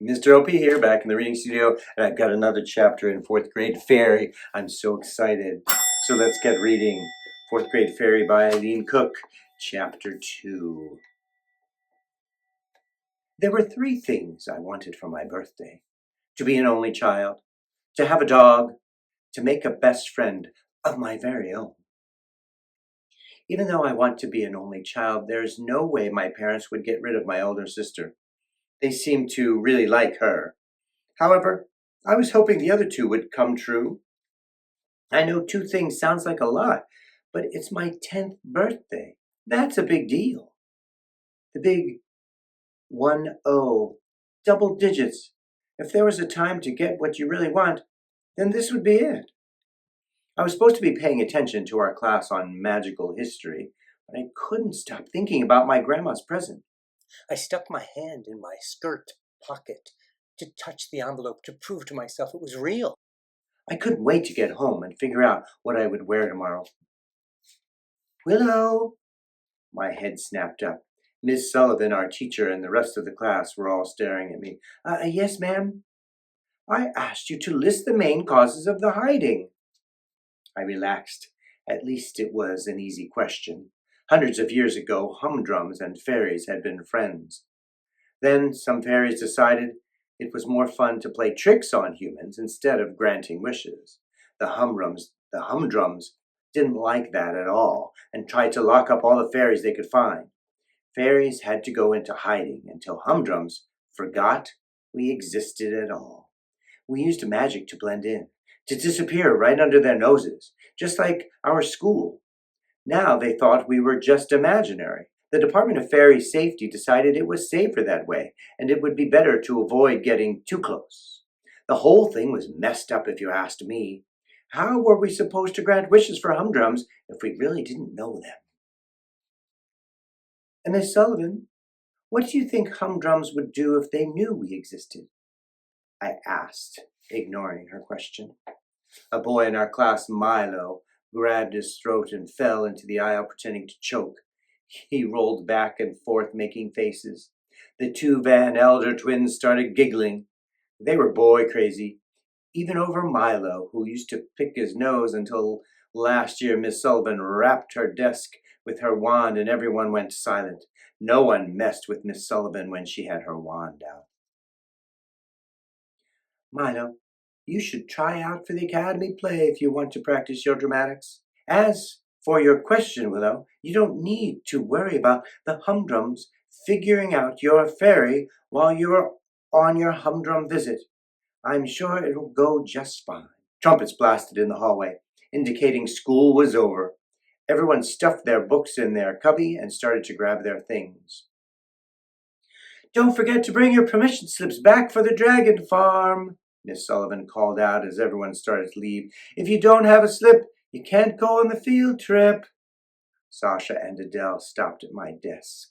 Mr. OP here, back in the reading studio, and I've got another chapter in 4th grade fairy. I'm so excited. So let's get reading 4th grade fairy by Eileen Cook, chapter 2. There were 3 things I wanted for my birthday: to be an only child, to have a dog, to make a best friend of my very own. Even though I want to be an only child, there's no way my parents would get rid of my older sister. They seem to really like her. However, I was hoping the other 2 would come true. I know 2 things sounds like a lot, but it's my 10th birthday. That's a big deal. The big 1-0, double digits. If there was a time to get what you really want, then this would be it. I was supposed to be paying attention to our class on magical history, but I couldn't stop thinking about my grandma's present. I stuck my hand in my skirt pocket to touch the envelope to prove to myself it was real. I couldn't wait to get home and figure out what I would wear tomorrow. Willow! My head snapped up. Miss Sullivan, our teacher, and the rest of the class were all staring at me. Yes, ma'am? I asked you to list the main causes of the hiding. I relaxed. At least it was an easy question. Hundreds of years ago, humdrums and fairies had been friends. Then some fairies decided it was more fun to play tricks on humans instead of granting wishes. The humdrums didn't like that at all and tried to lock up all the fairies they could find. Fairies had to go into hiding until humdrums forgot we existed at all. We used magic to blend in, to disappear right under their noses, just like our school. Now they thought we were just imaginary. The Department of Fairy Safety decided it was safer that way, and it would be better to avoid getting too close. The whole thing was messed up, if you asked me. How were we supposed to grant wishes for humdrums if we really didn't know them? And Miss Sullivan, what do you think humdrums would do if they knew we existed? I asked, ignoring her question. A boy in our class, Milo, grabbed his throat and fell into the aisle pretending to choke. He rolled back and forth, making faces. The 2 Van Elder twins started giggling. They were boy crazy, even over Milo, who used to pick his nose until last year Miss Sullivan rapped her desk with her wand and everyone went silent. No one messed with Miss Sullivan when she had her wand out. Milo, you should try out for the Academy play if you want to practice your dramatics. As for your question, Willow, you don't need to worry about the humdrums figuring out you're a fairy while you're on your humdrum visit. I'm sure it'll go just fine. Trumpets blasted in the hallway, indicating school was over. Everyone stuffed their books in their cubby and started to grab their things. Don't forget to bring your permission slips back for the dragon farm, Miss Sullivan called out as everyone started to leave. If you don't have a slip, you can't go on the field trip. Sasha and Adele stopped at my desk.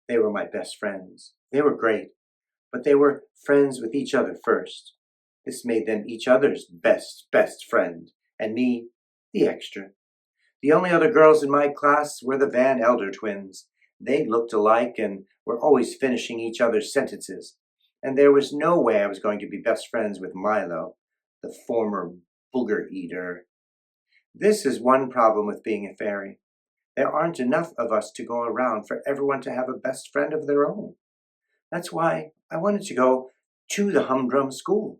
They were my best friends. They were great, but they were friends with each other first. This made them each other's best friend, and me, the extra. The only other girls in my class were the Van Elder twins. They looked alike and were always finishing each other's sentences, and there was no way I was going to be best friends with Milo, the former booger eater. This is one problem with being a fairy. There aren't enough of us to go around for everyone to have a best friend of their own. That's why I wanted to go to the humdrum school.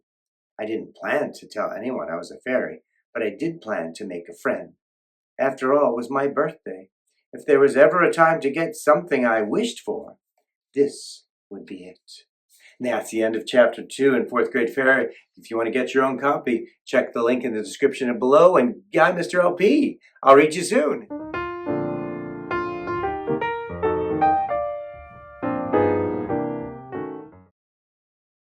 I didn't plan to tell anyone I was a fairy, but I did plan to make a friend. After all, it was my birthday. If there was ever a time to get something I wished for, this would be it. Now, that's the end of chapter 2 in 4th grade fairy. If you want to get your own copy, check the link in the description below. And I'm Mr. LP. I'll read you soon.